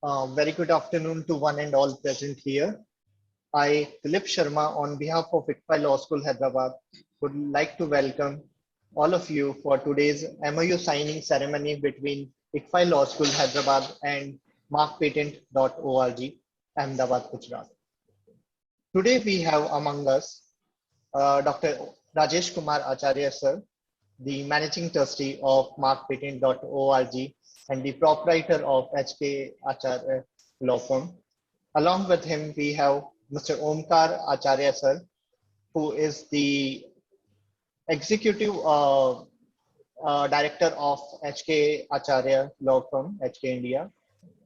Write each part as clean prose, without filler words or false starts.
Very good afternoon to one and all present here. I, Dilip Sharma, on behalf of ICFI Law School, Hyderabad, would like to welcome all of you for today's MOU signing ceremony between ICFI Law School, Hyderabad and markpatent.org, Ahmedabad, Gujarat. Today we have among us Dr. Rajesh Kumar Acharya, sir, the Managing Trustee of markpatent.org and the proprietor of HK Acharya Law Firm. Along with him, we have Mr. Omkar Acharya, sir, who is the Executive Director of HK Acharya Law Firm, HK India.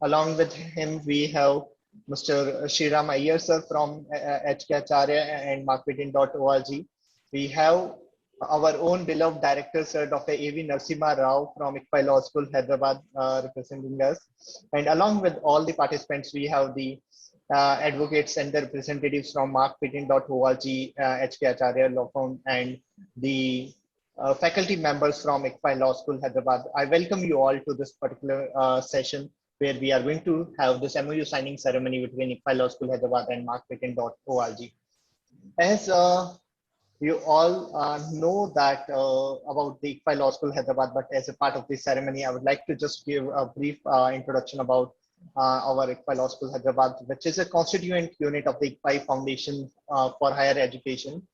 Along with him, we have Mr. Shriram Iyer, sir, from HK Acharya and markpatent.org. We have our own beloved director, sir, Dr. A.V. Narasimha Rao from ICFI Law School, Hyderabad, representing us. And along with all the participants, we have the advocates and the representatives from markpatent.org, HK Acharya Law Firm, and the faculty members from ICFI Law School, Hyderabad. I welcome you all to this particular session where we are going to have this MOU signing ceremony between ICFI Law School, Hyderabad and markpatent.org. As you all know that about the ICFI Law School, Hyderabad, but as a part of this ceremony, I would like to just give a brief introduction about our ICFI Law School, Hyderabad, which is a constituent unit of the ICFI Foundation for Higher Education,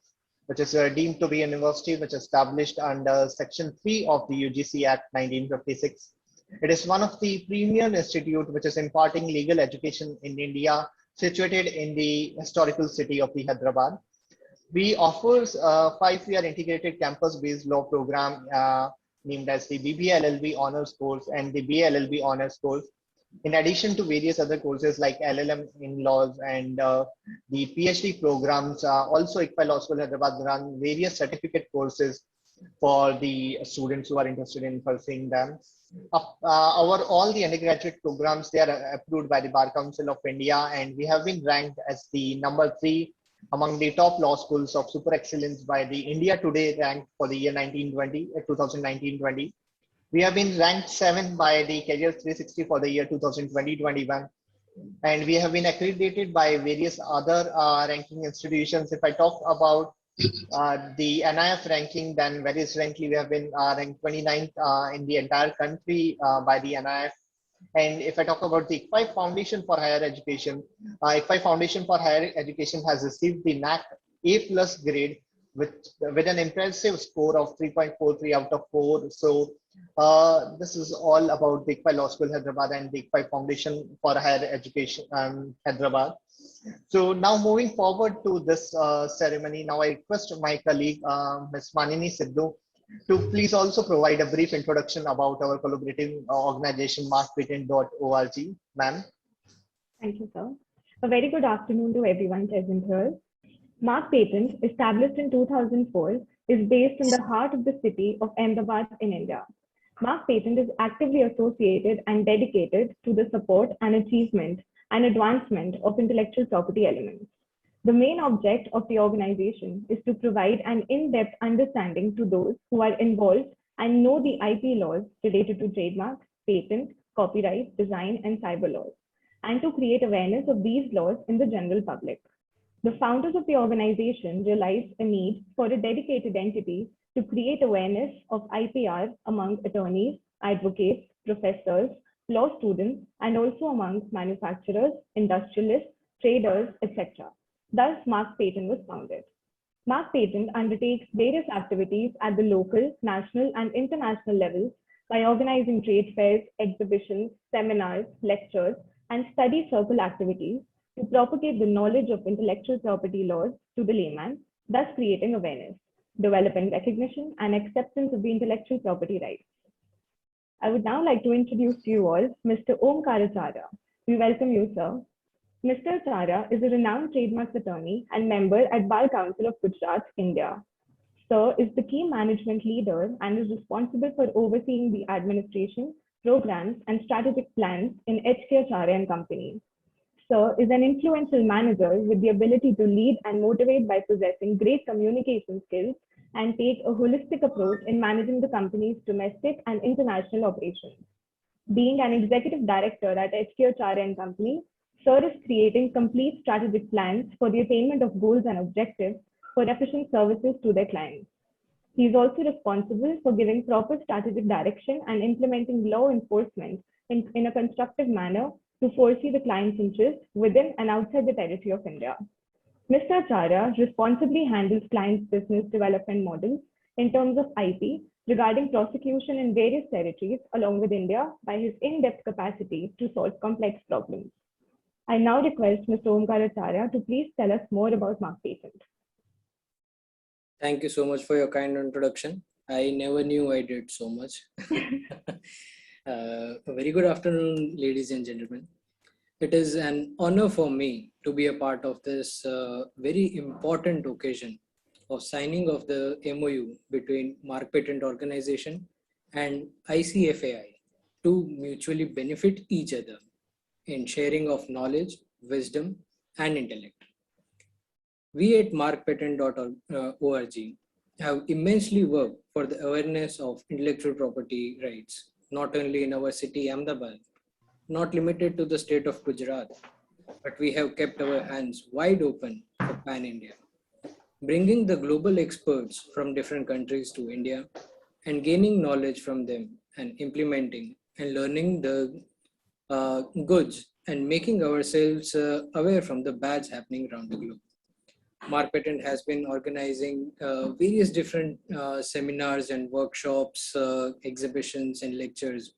which is deemed to be a university which is established under Section 3 of the UGC Act 1956. It is one of the premier institute which is imparting legal education in India, situated in the historical city of the Hyderabad. We offers a 5-year integrated campus-based law program named as the BBA LLB Honors Course and the BA LLB Honors Course, in addition to various other courses like LLM in laws and the PhD programs. Also, ICFI Law School Hyderabad run various certificate courses for the students who are interested in pursuing them. All the undergraduate programs, they are approved by the Bar Council of India, and we have been ranked as the number 3 among the top law schools of super excellence by the India Today rank for the year 2019-20. We have been ranked 7 by the Career 360 for the year 2020-21. And we have been accredited by various other ranking institutions. If I talk about the NIF ranking, then very recently we have been ranked 29th in the entire country by the NIF. And if I talk about the ICFI Foundation for Higher Education, ICFI Foundation for Higher Education has received the NAC A+ grade with an impressive score of 3.43 out of 4. So this is all about the ICFI Law School Hyderabad and the ICFI Foundation for Higher Education Hyderabad. So now moving forward to this ceremony, now I request my colleague, Ms. Manini Sidhu, to please also provide a brief introduction about our collaborative organization, markpatent.org. Ma'am. Thank you, sir. A very good afternoon to everyone present here. Markpatent, established in 2004, is based in the heart of the city of Ahmedabad in India. Markpatent is actively associated and dedicated to the support and achievement and advancement of intellectual property elements. The main object of the organization is to provide an in-depth understanding to those who are involved and know the IP laws related to trademarks, patent, copyright, design, and cyber laws, and to create awareness of these laws in the general public. The founders of the organization realized a need for a dedicated entity to create awareness of IPR among attorneys, advocates, professors, law students, and also among manufacturers, industrialists, traders, etc. Thus, Markpatent was founded. Markpatent undertakes various activities at the local, national, and international levels by organizing trade fairs, exhibitions, seminars, lectures, and study circle activities to propagate the knowledge of intellectual property laws to the layman, thus creating awareness, developing recognition and acceptance of the intellectual property rights. I would now like to introduce to you all Mr. Omkar Acharya. We welcome you, sir. Mr. Acharya is a renowned trademarks attorney and member at Bar Council of Gujarat, India. Sir is the key management leader and is responsible for overseeing the administration, programs, and strategic plans in HK Acharya and Company. Sir is an influential manager with the ability to lead and motivate by possessing great communication skills and take a holistic approach in managing the company's domestic and international operations. Being an executive director at HK Acharya and Company, Sir is creating complete strategic plans for the attainment of goals and objectives for efficient services to their clients. He is also responsible for giving proper strategic direction and implementing law enforcement in a constructive manner to foresee the client's interests within and outside the territory of India. Mr. Acharya responsibly handles clients' business development models in terms of IP regarding prosecution in various territories along with India by his in-depth capacity to solve complex problems. I now request Mr. Omkar Acharya to please tell us more about Mark Patent. Thank you so much for your kind introduction. I never knew I did so much. A very good afternoon, ladies and gentlemen. It is an honor for me to be a part of this very important occasion of signing of the MOU between Mark Patent Organization and ICFAI to mutually benefit each other in sharing of knowledge, wisdom, and intellect. We at markpatent.org have immensely worked for the awareness of intellectual property rights, not only in our city, Ahmedabad, not limited to the state of Gujarat, but we have kept our hands wide open for Pan-India, bringing the global experts from different countries to India and gaining knowledge from them and implementing and learning the goods and making ourselves aware from the bads happening around the globe. Mark Patent has been organizing various different seminars and workshops, exhibitions and lectures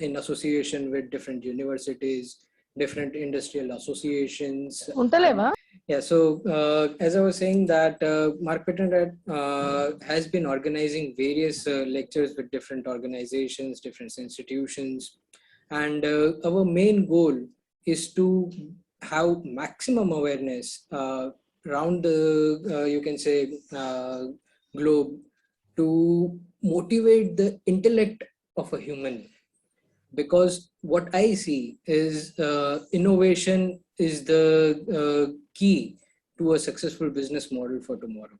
in association with different universities, different industrial associations. Yeah, so as I was saying that Mark Patent has been organizing various lectures with different organizations, different institutions, and our main goal is to have maximum awareness around the, you can say, globe to motivate the intellect of a human. Because what I see is innovation is the key to a successful business model for tomorrow.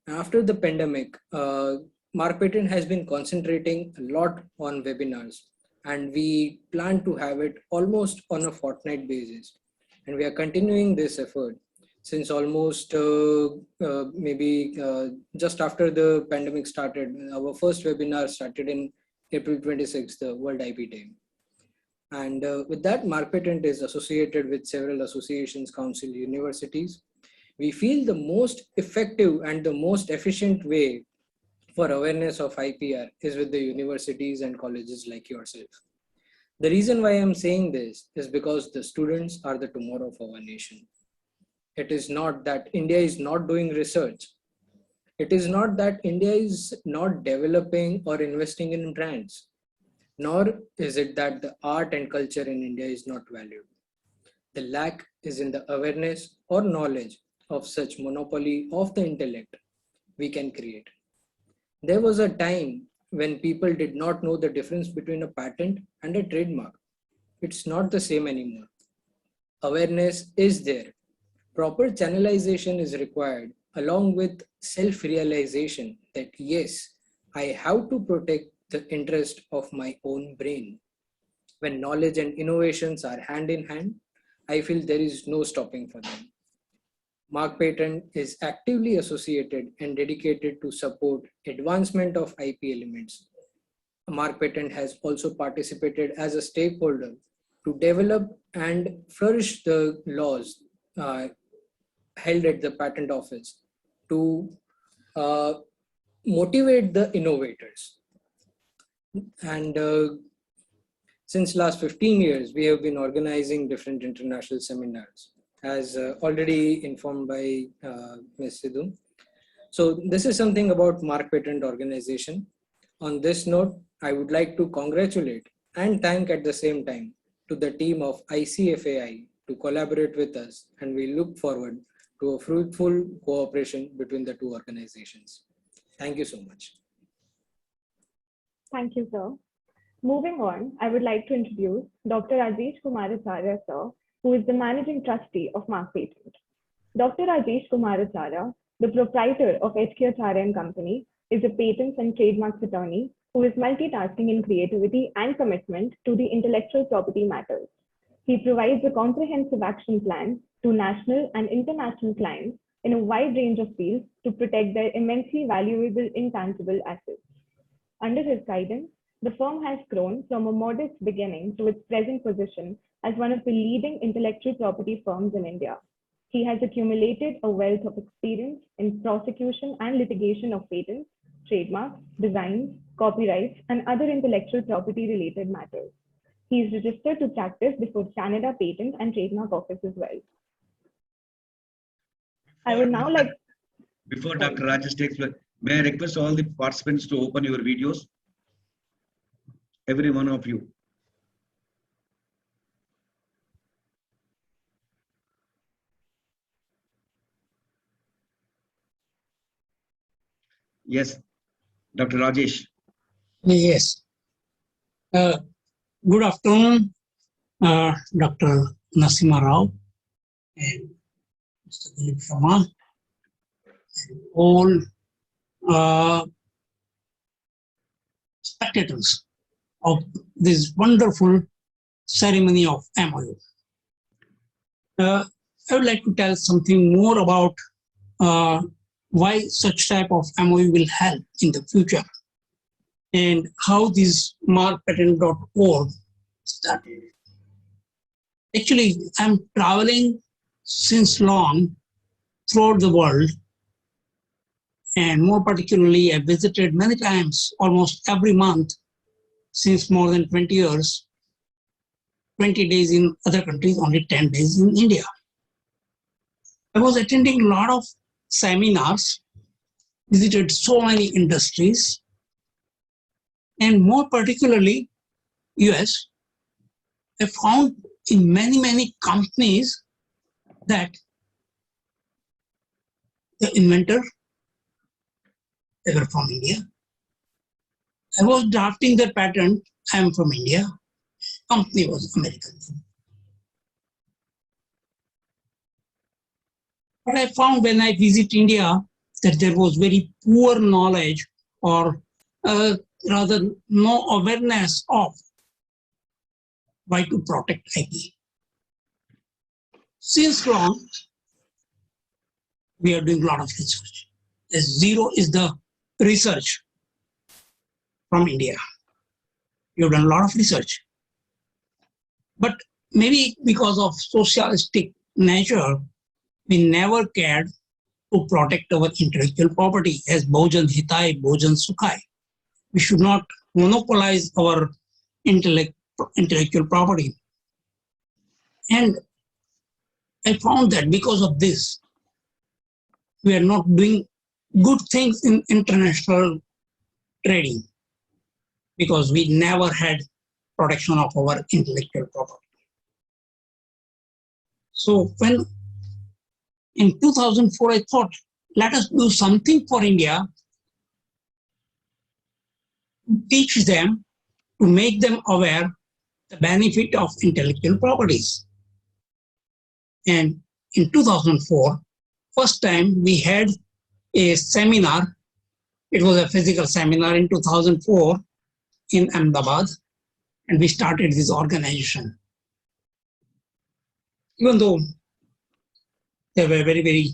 After the pandemic, Mark Patent has been concentrating a lot on webinars, and we plan to have it almost on a fortnight basis. And we are continuing this effort since almost maybe just after the pandemic started. Our first webinar started in April 26th, the World IP Day. And with that, Mark Patent is associated with several associations, council, universities. We feel the most effective and the most efficient way for awareness of IPR is with the universities and colleges like yourself. The reason why I'm saying this is because the students are the tomorrow of our nation. It is not that India is not doing research. It is not that India is not developing or investing in brands, nor is it that the art and culture in India is not valued. The lack is in the awareness or knowledge of such monopoly of the intellect we can create. There was a time when people did not know the difference between a patent and a trademark. It's not the same anymore. Awareness is there. Proper channelization is required along with self-realization that yes, I have to protect the interest of my own brain. When knowledge and innovations are hand in hand, I feel there is no stopping for them. Mark Patent is actively associated and dedicated to support advancement of IP elements. Mark Patent has also participated as a stakeholder to develop and flourish the laws held at the patent office to motivate the innovators. And since last 15 years, we have been organizing different international seminars, as already informed by Ms. Sidhu. So this is something about Mark Patent Organization. On this note, I would like to congratulate and thank at the same time to the team of ICFAI to collaborate with us, and we look forward to a fruitful cooperation between the two organizations. Thank you so much. Thank you, sir. Moving on, I would like to introduce Dr. Rajesh Kumar Acharya, sir, who is the Managing Trustee of Mark Patent. Dr. Rajesh Kumar Acharya, the proprietor of HK Acharya and Company, is a patents and trademarks attorney who is multitasking in creativity and commitment to the intellectual property matters. He provides a comprehensive action plan to national and international clients in a wide range of fields to protect their immensely valuable intangible assets. Under his guidance, the firm has grown from a modest beginning to its present position as one of the leading intellectual property firms in India. He has accumulated a wealth of experience in prosecution and litigation of patents, trademarks, designs, copyrights, and other intellectual property related matters. He is registered to practice before Canada Patent and Trademark Office as well. I would now like... Before Dr. Rajesh takes place, may I request all the participants to open your videos? Every one of you. Yes, Dr. Rajesh. Yes. Good afternoon, Dr. Nasima Rao and Mr. Dilip Sharma, and all spectators of this wonderful ceremony of MOU. I would like to tell something more about why such type of MOU will help in the future and how this markpatent.org started. Actually, I'm traveling since long throughout the world, and more particularly, I visited many times, almost every month, since more than 20 years, 20 days in other countries, only 10 days in India. I was attending a lot of seminars, visited so many industries, and more particularly, US. I found in many companies that the inventor, they were from India. I was drafting their patent, I am from India. Company was American. But I found when I visit India that there was very poor knowledge, or rather no awareness of why to protect IP. Since long, we are doing a lot of research. Zero is the research from India. We have done a lot of research. But maybe because of socialistic nature, we never cared to protect our intellectual property as Bhojan Hitai, Bhojan Sukhai. We should not monopolize our intellectual property. And I found that because of this, we are not doing good things in international trading because we never had protection of our intellectual property. So when in 2004, I thought, let us do something for India, teach them, to make them aware the benefit of intellectual properties. And in 2004, first time we had a seminar. It was a physical seminar in 2004 in Ahmedabad, and we started this organization. Even though there were very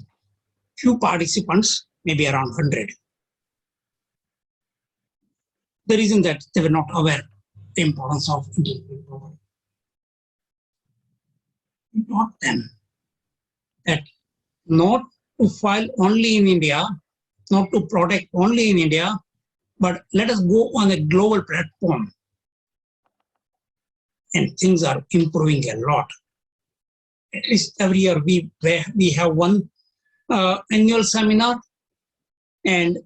few participants, maybe around 100. The reason that they were not aware of the importance of intellectual property. We taught them that not to file only in India, not to protect only in India, but let us go on a global platform. And things are improving a lot. At least every year we have one annual seminar and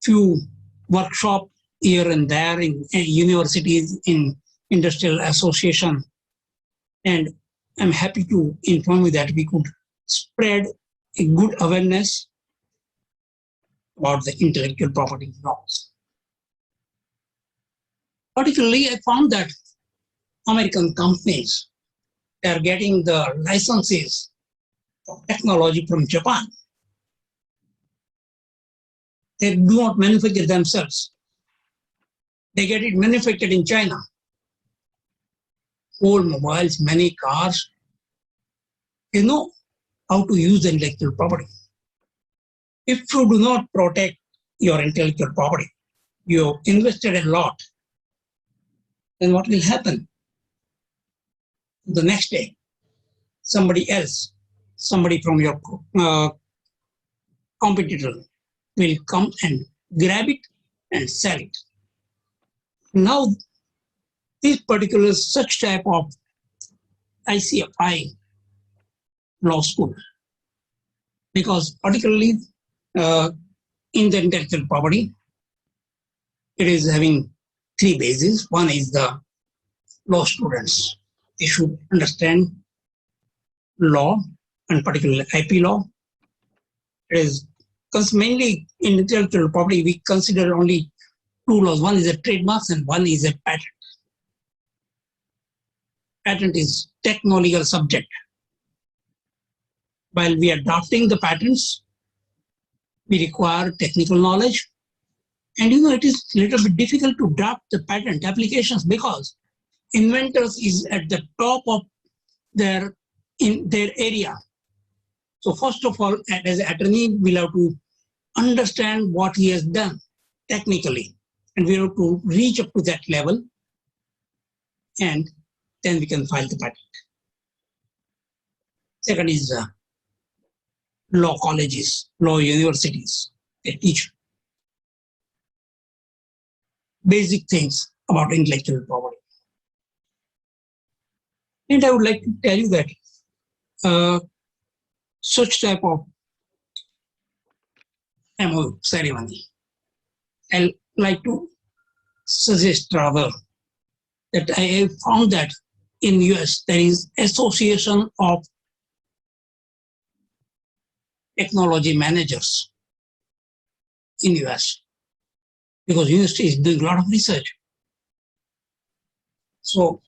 few workshops here and there in universities, in industrial association. And I'm happy to inform you that we could spread a good awareness about the intellectual property laws. Particularly, I found that American companies are getting the licenses of technology from Japan. They do not manufacture themselves. They get it manufactured in China. Old mobiles, many cars, they know how to use the intellectual property. If you do not protect your intellectual property, you invested a lot, then what will happen? The next day, somebody else, somebody from your competitor will come and grab it and sell it. Now, this particular such type of ICFI law school, because particularly in the intellectual property, it is having three bases. One is the law students. They should understand law, and particularly IP law. It is because mainly in intellectual property, we consider only two laws. One is a trademarks and one is a patent. Patent is technological subject. While we are drafting the patents, we require technical knowledge. And it is a little bit difficult to draft the patent applications because inventors is at the top of their area. So first of all, as an attorney, we'll have to understand what he has done technically, and we have to reach up to that level, and then we can file the patent. Second is law colleges, law universities. They teach basic things about intellectual property. And I would like to tell you that such type of MOU ceremony, I'd like to suggest rather that I have found that in US there is Association of Technology Managers in US, because university is doing a lot of research. So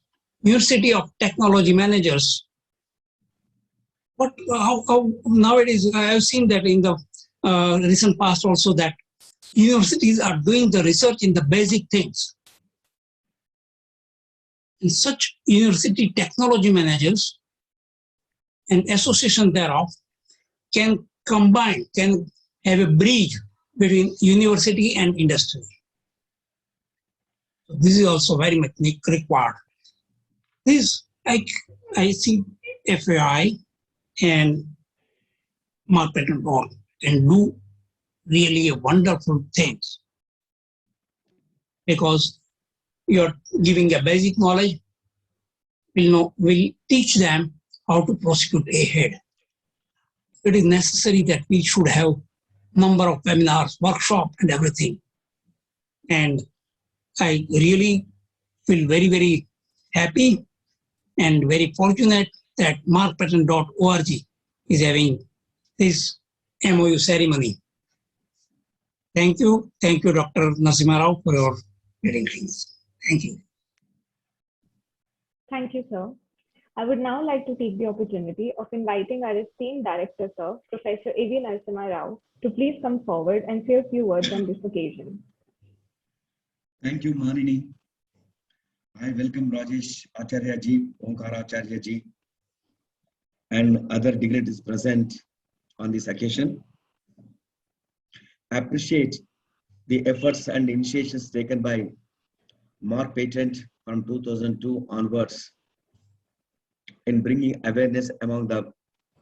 University of Technology Managers, how nowadays I have seen that in the recent past also that universities are doing the research in the basic things. And such university technology managers and association thereof can combine, can have a bridge between university and industry. So this is also very much required. This I see FAI and Mark Patent all can do really a wonderful things, because you're giving a basic knowledge, will teach them how to prosecute ahead. It is necessary that we should have number of webinars, workshops, and everything. And I really feel very, very happy and very fortunate that markpatent.org is having this MOU ceremony. Thank you, Dr. Narasimha Rao, for your greetings. Thank you. Thank you, sir. I would now like to take the opportunity of inviting our esteemed director, sir, Professor A.V. Narasimha Rao, to please come forward and say a few words on this occasion. Thank you, Mahanini. I welcome Rajesh Acharya ji, Omkara Acharya ji, and other dignitaries present on this occasion. I appreciate the efforts and initiatives taken by Mark Patent from 2002 onwards in bringing awareness among the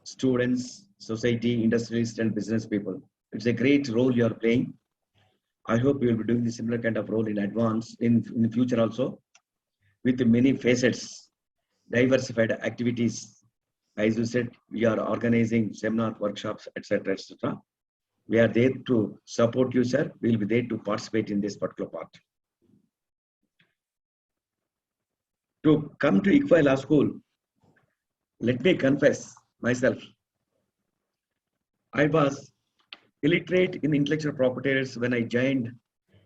students, society, industrialists, and business people. It's a great role you are playing. I hope you will be doing the similar kind of role in advance in the future also, with many facets, diversified activities. As you said, we are organizing seminars, workshops, etc., etc. We are there to support you, sir. We will be there to participate in this particular part. To come to ICFAI Law School, let me confess myself. I was illiterate in intellectual property rights when I joined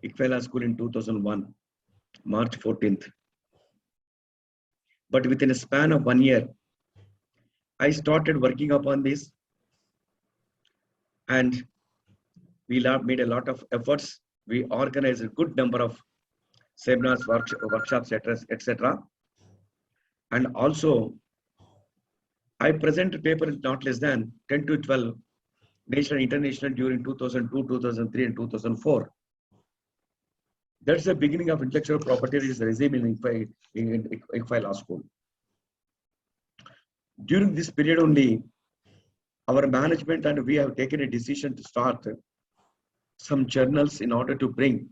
ICFAI Law School in 2001, March 14th. But within a span of 1 year, I started working upon this, and we made a lot of efforts. We organized a good number of seminars, workshops, etc. And also, I present papers not less than 10 to 12 national and international during 2002, 2003, and 2004. That's the beginning of intellectual property regime in ICFAI Law School. During this period only, our management and we have taken a decision to start some journals in order to bring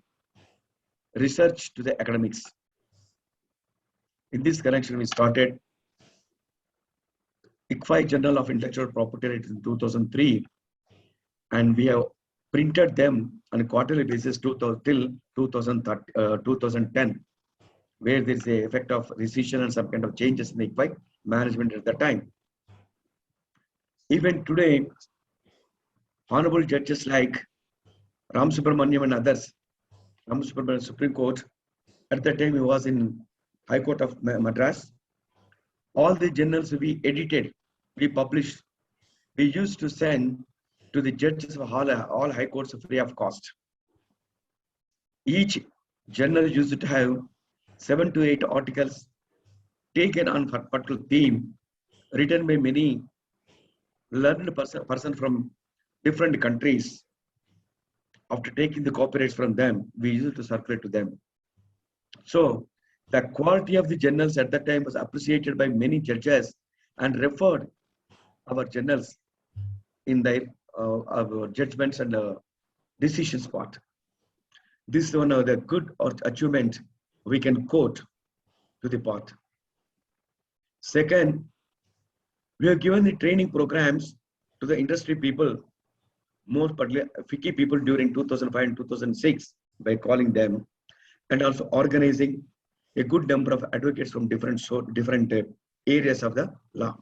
research to the academics. In this connection, we started ICFAI Journal of Intellectual Property Rights in 2003, and we have printed them on a quarterly basis till 2010, where there is a effect of recession and some kind of changes in the ICFAI management at the time. Even today, honorable judges like Ram Subramaniam and others, Ram Subramaniam Supreme Court, at the time he was in High Court of Madras, all the journals we edited, we published, we used to send to the judges of all high courts free of cost. Each journal used to have 7 to 8 articles taken on a particular theme, written by many learned person from different countries. After taking the copyrights from them, we used to circulate to them. So the quality of the journals at that time was appreciated by many judges and referred our journals in their our judgments and decisions part. This is one of the good achievement we can quote to the part. Second, we have given the training programs to the industry people, more particularly FICCI people during 2005 and 2006 by calling them, and also organizing a good number of advocates from different areas of the law.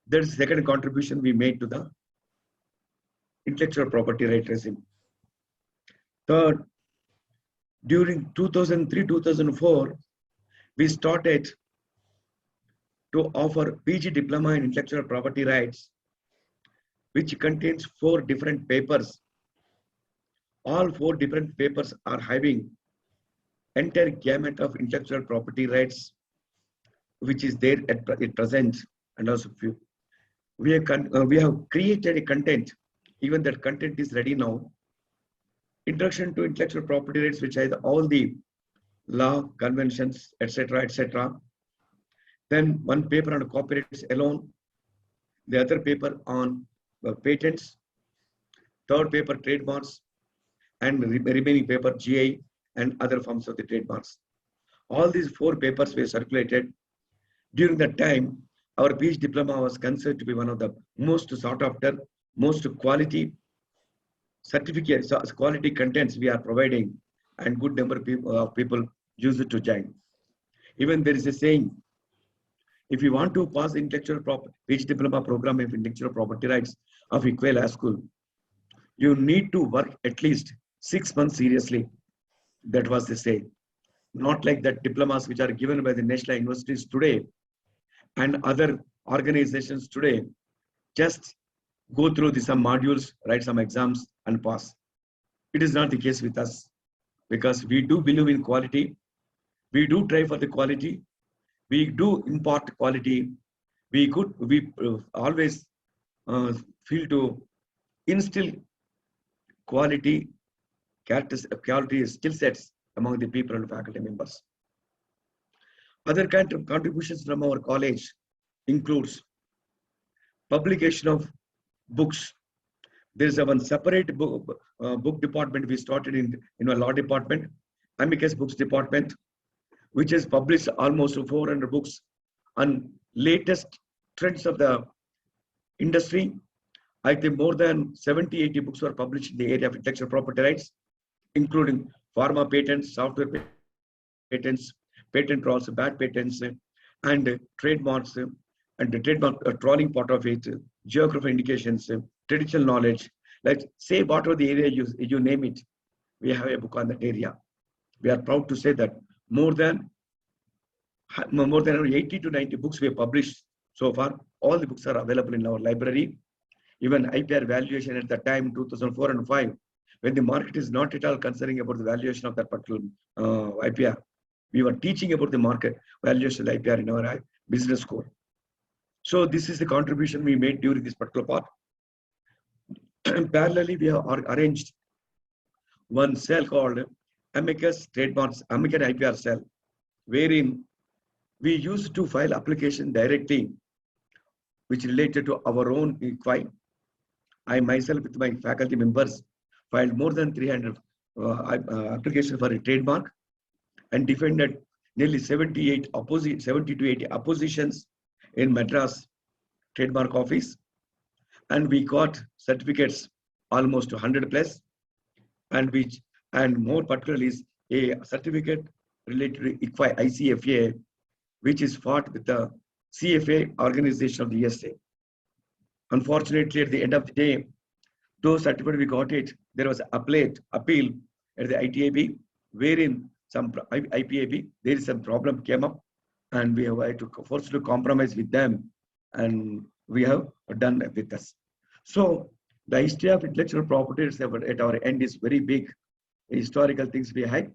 That is the second contribution we made to the intellectual property right regime. Third, during 2003-2004, we started to offer PG diploma in intellectual property rights, which contains 4 different papers. All 4 different papers are having entire gamut of intellectual property rights, which is there at present, and also we have created a content. Even that content is ready now. Introduction to intellectual property rights, which has all the law, conventions, etc., etc. Then one paper on copyrights alone, the other paper on patents, third paper trademarks, and remaining paper GI and other forms of the trademarks. All these 4 papers were circulated. During that time, our PhD diploma was considered to be one of the most sought after, most quality certificates, quality contents we are providing, and good number of people use it to join. Even there is a saying, if you want to pass intellectual property PhD diploma program of intellectual property rights of ICFAI Law School, you need to work at least 6 months seriously. That was the say. Not like that diplomas which are given by the national universities today and other organizations today, just go through some modules, write some exams and pass. It is not the case with us, because we do believe in quality. We do try for the quality. We do impart quality. We always feel to instill quality skill sets among the people and faculty members. Other kind of contributions from our college includes publication of books. There is one separate book department we started in our law department, amicus books department, which has published almost 400 books on latest trends of the industry. I think more than 70-80 books were published in the area of intellectual property rights, including pharma patents, software patents, patent trolls, bad patents, and trademarks, and the trademark trolling part of it, geographical indications, traditional knowledge. Like say whatever the area you name it, we have a book on that area. We are proud to say that more than 80 to 90 books we have published so far. All the books are available in our library. Even IPR valuation at the time 2004 and 5 when the market is not at all concerning about the valuation of that particular IPR. We were teaching about the market valuation of IPR in our business school. So this is the contribution we made during this particular part. Parallelly, we have arranged one cell called Amicus Trademarks, Amicus IPR cell, wherein we used to file application directly, which related to our own ICFI. I myself with my faculty members filed more than 300 applications for a trademark and defended nearly 70 to 80 oppositions in Madras trademark office. And we got certificates almost 100 plus, and more particularly is a certificate related to ICFI, ICFA, which is fought with the CFA organization of the USA. Unfortunately, at the end of the day, those certificates we got it, there was appeal at the ITAB, wherein some IPAB, there is some problem came up, and we have to forced to compromise with them, and we have done with us. So the history of intellectual properties at our end is very big. Historical things we had.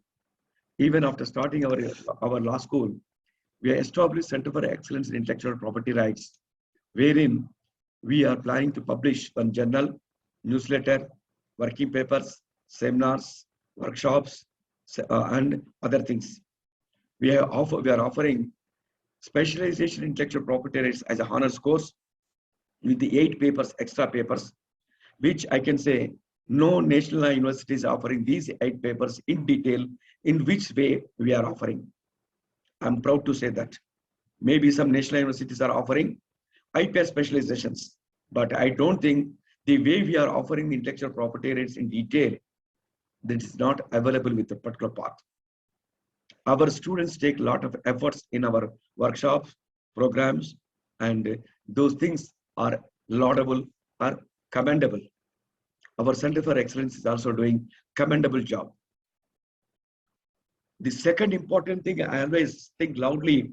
Even after starting our law school, we established Center for Excellence in Intellectual Property Rights, wherein we are planning to publish one journal, newsletter, working papers, seminars, workshops, and other things. We are offering specialization in intellectual property rights as a honors course with the 8 papers, extra papers, which I can say no national university is offering these 8 papers in detail in which way we are offering. I'm proud to say that. Maybe some national universities are offering IPR specializations, but I don't think the way we are offering the intellectual property rights in detail, that is not available with the particular part. Our students take a lot of efforts in our workshops, programs, and those things are laudable, are commendable. Our Center for Excellence is also doing commendable job. The second important thing I always think loudly,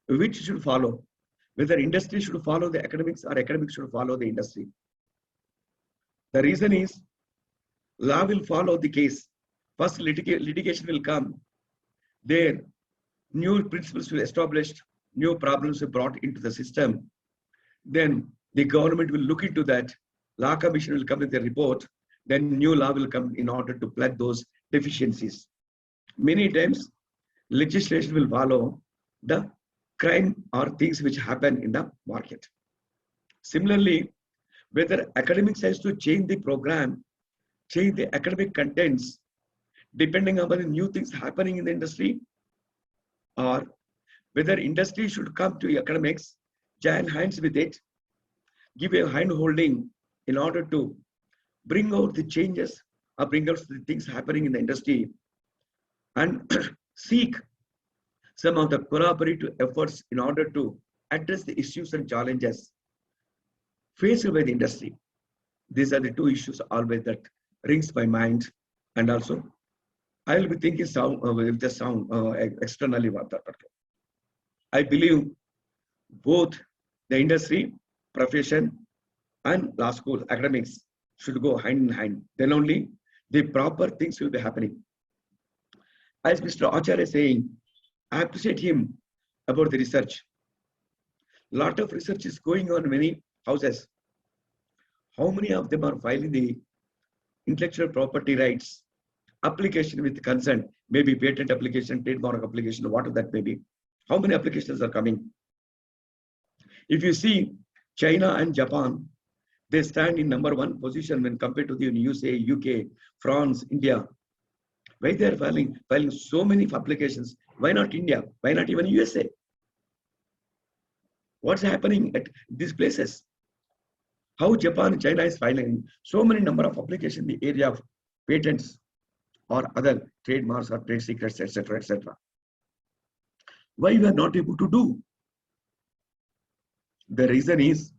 which should follow, whether industry should follow the academics or academics should follow the industry. The reason is law will follow the case. First litigation will come. There, new principles will be established, new problems will be brought into the system. Then the government will look into that. Law Commission will come with a report. Then new law will come in order to plug those deficiencies. Many times, legislation will follow the crime or things which happen in the market. Similarly, whether academics has to change the program, change the academic contents, depending upon the new things happening in the industry, or whether industry should come to academics, join hands with it, give a hand holding in order to bring out the changes or bring out the things happening in the industry and seek some of the collaborative efforts in order to address the issues and challenges faced by the industry. These are the 2 issues always that rings my mind, and also I will be thinking with the sound externally about that. I believe both the industry, profession, and law school academics should go hand in hand. Then only the proper things will be happening. As Mr. Acharya is saying, I appreciate him about the research. A lot of research is going on in many houses. How many of them are filing the intellectual property rights application with consent, maybe patent application, trademark application, whatever that may be? How many applications are coming? If you see China and Japan, they stand in #1 position when compared to the USA, UK, France, India. Why they are filing so many applications? Why not India? Why not even USA? What's happening at these places? How Japan and China is filing so many number of applications in the area of patents or other trademarks or trade secrets, etc., etc. Why we are not able to do? The reason is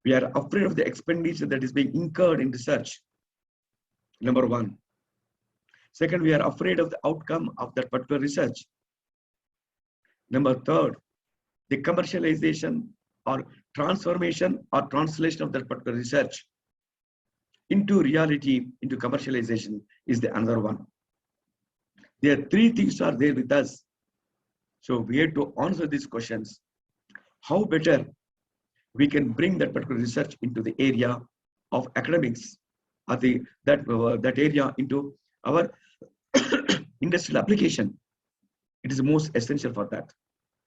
we are afraid of the expenditure that is being incurred in research. #1. Second, we are afraid of the outcome of that particular research. #3, the commercialization or transformation or translation of that particular research. into reality, into commercialization is the another one. There are three things are there with us. So we have to answer these questions. How better we can bring that particular research into the area of academics, or that area into our industrial application. It is most essential for that.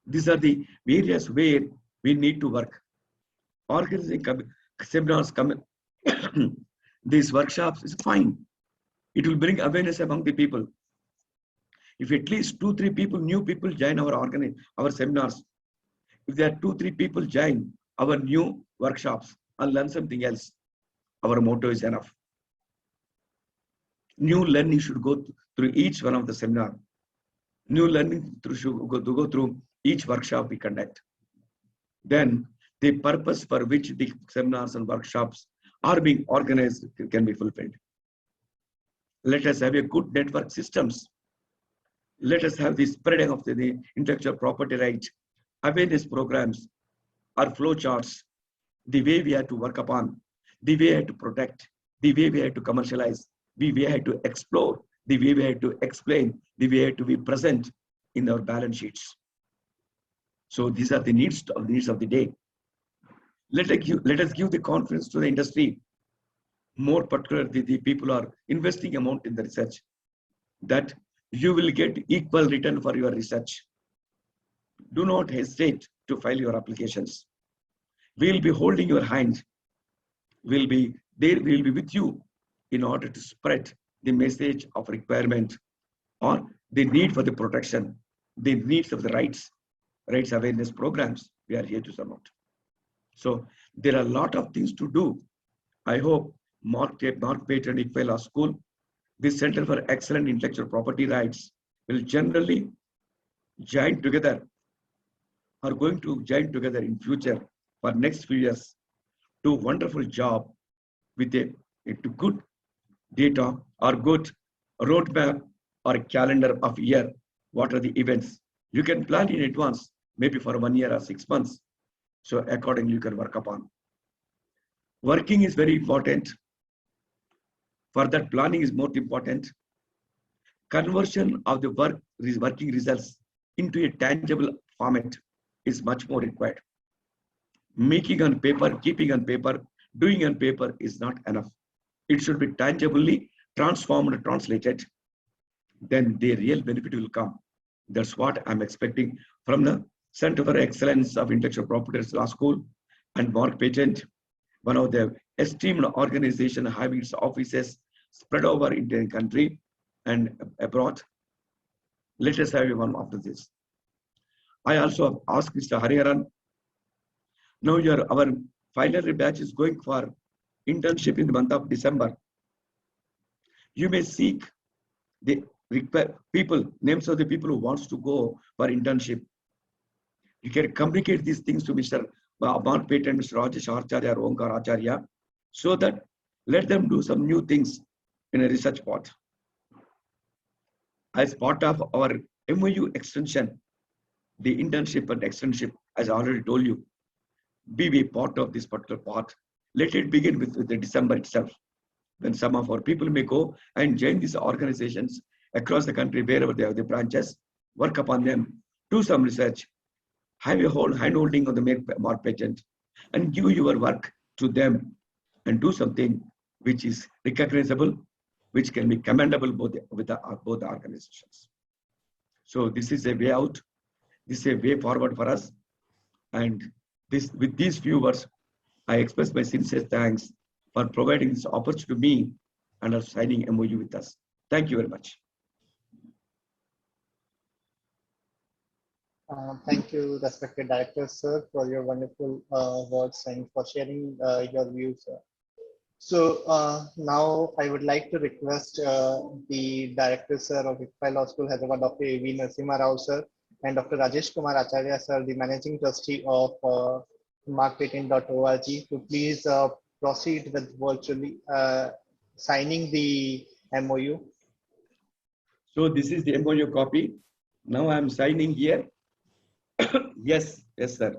These are the areas where we need to work. Organizing seminars, these workshops is fine. It will bring awareness among the people. If at least 2-3 people, new people join our seminars, if there are 2-3 people join our new workshops and learn something else, our motto is enough. New learning should go through each one of the seminar. New learning should go through each workshop we conduct. Then the purpose for which the seminars and workshops are being organized can be fulfilled. Let us have a good network systems. Let us have the spreading of the intellectual property rights, awareness programs, or flow charts, the way we have to work upon, the way we have to protect, the way we have to commercialize, the way we have to explore, the way we have to explain, the way we have to be present in our balance sheets. So these are the needs of the day. Let us give the confidence to the industry. More particularly, the people are investing amount in the research, that you will get equal return for your research. Do not hesitate to file your applications. We will be holding your hand. We'll be there. We will be with you in order to spread the message of requirement or the need for the protection, the needs of the rights awareness programs. We are here to support. So there are a lot of things to do. I hope Mark Patent ICFAI Law School, the Center for Excellent Intellectual Property Rights, will generally join together, are going to join together in future for next few years, do wonderful job with a good data or good roadmap or a calendar of year. What are the events? You can plan in advance, maybe for 1 year or 6 months. So accordingly, you can work upon. Working is very important. For that, planning is more important. Conversion of the working results into a tangible format is much more required. Making on paper, keeping on paper, doing on paper is not enough. It should be tangibly transformed and translated. Then the real benefit will come. That's what I'm expecting from the Center for Excellence of Intellectual Property Law School and Mark Patent, one of the esteemed organizations having its offices spread over Indian country and abroad. Let us have one after this. I also asked Mr. Hariharan, now our final batch is going for internship in the month of December. You may seek the names of the people who wants to go for internship. You can communicate these things to Mr. Mark Patent, Mr. Rajesh Acharya, Omkar Acharya, so that let them do some new things in a research part. As part of our MOU extension, the internship and externship, as I already told you, be part of this particular part. Let it begin with the December itself, when some of our people may go and join these organizations across the country, wherever they have the branches, work upon them, do some research, have a whole hand-holding of the Mark Patent, and give your work to them, and do something which is recognizable, which can be commendable both the organizations. So this is a way out. This is a way forward for us. And with these few words, I express my sincere thanks for providing this opportunity to me and for signing MOU with us. Thank you very much. Thank you, respected director, sir, for your wonderful words and for sharing your views. So now I would like to request the director, sir, of ICFAI Law School, Hyderabad, Dr. A.V. Narasimha Rao, sir, and Dr. Rajesh Kumar Acharya, sir, the managing trustee of markpatent.org, to please proceed with virtually signing the MOU. So this is the MOU copy. Now I am signing here. Yes, sir.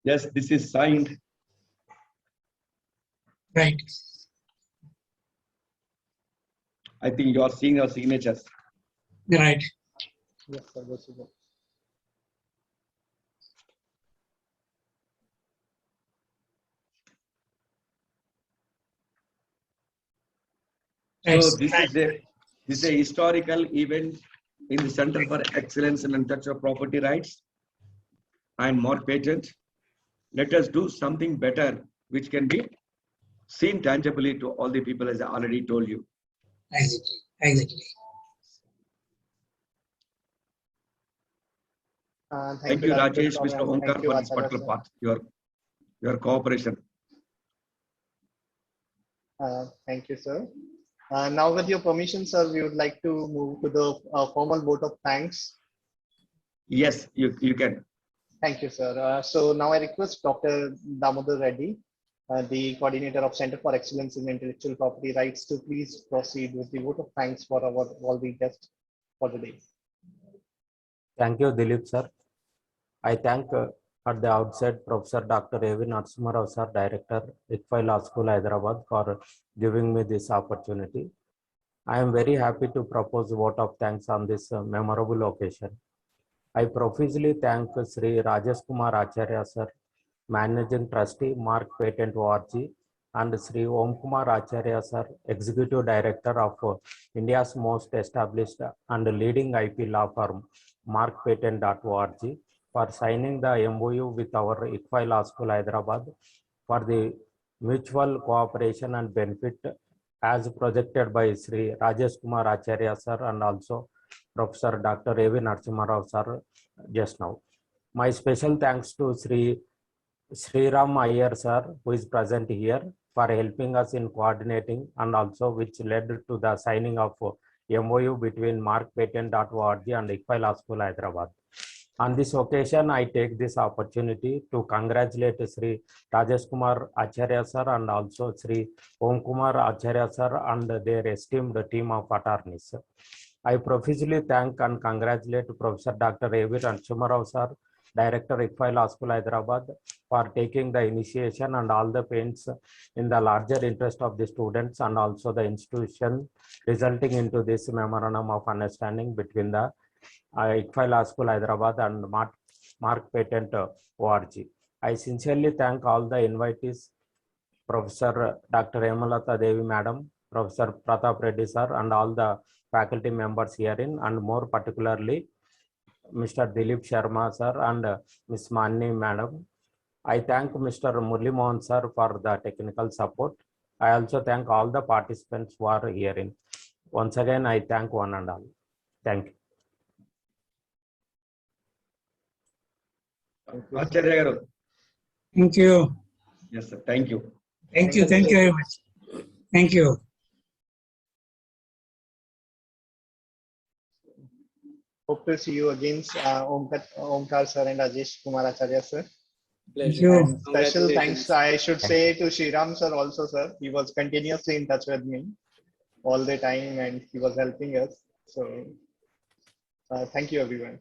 Yes, this is signed. Right. I think you are seeing our signatures. Right. Yes, sir. This is it. So Yes. this is a historical event in the Center for Excellence in Intellectual Property Rights and Mark Patent. Let us do something better, which can be seen tangibly to all the people, as I already told you. Exactly. Exactly. Thank you, Director Rajesh, sir, Mr. and Onkar, thank you, for this Acharya particular sir. part, your cooperation. Thank you, sir. Now, with your permission, sir, we would like to move to the formal vote of thanks. Yes, you can. Thank you, sir. So now I request Dr. Damodar Reddy, the coordinator of Center for Excellence in Intellectual Property Rights, to please proceed with the vote of thanks for our all the guests for the day. Thank you, Dilip sir. I thank at the outset Professor Dr. A.V. Narasimha Rao sir, Director, ICFAI Law School, Hyderabad, for giving me this opportunity. I am very happy to propose a vote of thanks on this memorable occasion. I profusely thank Sri Rajesh Kumar Acharya sir, Managing Trustee, Mark Patent ORG, and Sri Om Kumar Acharya sir, Executive Director of India's most established and leading IP law firm, markpatent.org, for signing the MOU with our ICFAI Law School, Hyderabad, for the mutual cooperation and benefit as projected by Sri Rajesh Kumar Acharya sir and also Professor Dr. A.V. Narasimha Rao sir just now. My special thanks to Sriram Iyer sir, who is present here, for helping us in coordinating and also which led to the signing of MOU between markpatent.org and ICFAI Law School, Hyderabad. On this occasion, I take this opportunity to congratulate Sri Rajesh Kumar Acharya sir and also Sri Om Kumar Acharya sir and their esteemed team of attorneys. I profusely thank and congratulate Professor Dr. A.V. Narasimha Rao sir, Director, ICFAI Law School, Hyderabad, for taking the initiation and all the pains in the larger interest of the students and also the institution, resulting into this memorandum of understanding between the ICFAI Law School, Hyderabad and Mark Patent ORG. I sincerely thank all the invitees, Professor Dr. Hemalata Devi Madam, Professor Pratap Reddy sir, and all the faculty members herein, and more particularly Mr. Dilip Sharma sir and Ms. Manni Madam. I thank Mr. Murli Mohan sir for the technical support. I also thank all the participants who are herein. Once again, I thank one and all. Thank you. Acharya garu. Thank you. Yes, sir. Thank you. Thank you. Thank you very much. Thank you. Hope to see you again, Omkar sir and Rajesh Kumar Acharya sir. Thank Pleasure. you. And special thanks, Congratulations. I should say, to Shriram sir also, sir. He was continuously in touch with me all the time and he was helping us. So thank you, everyone.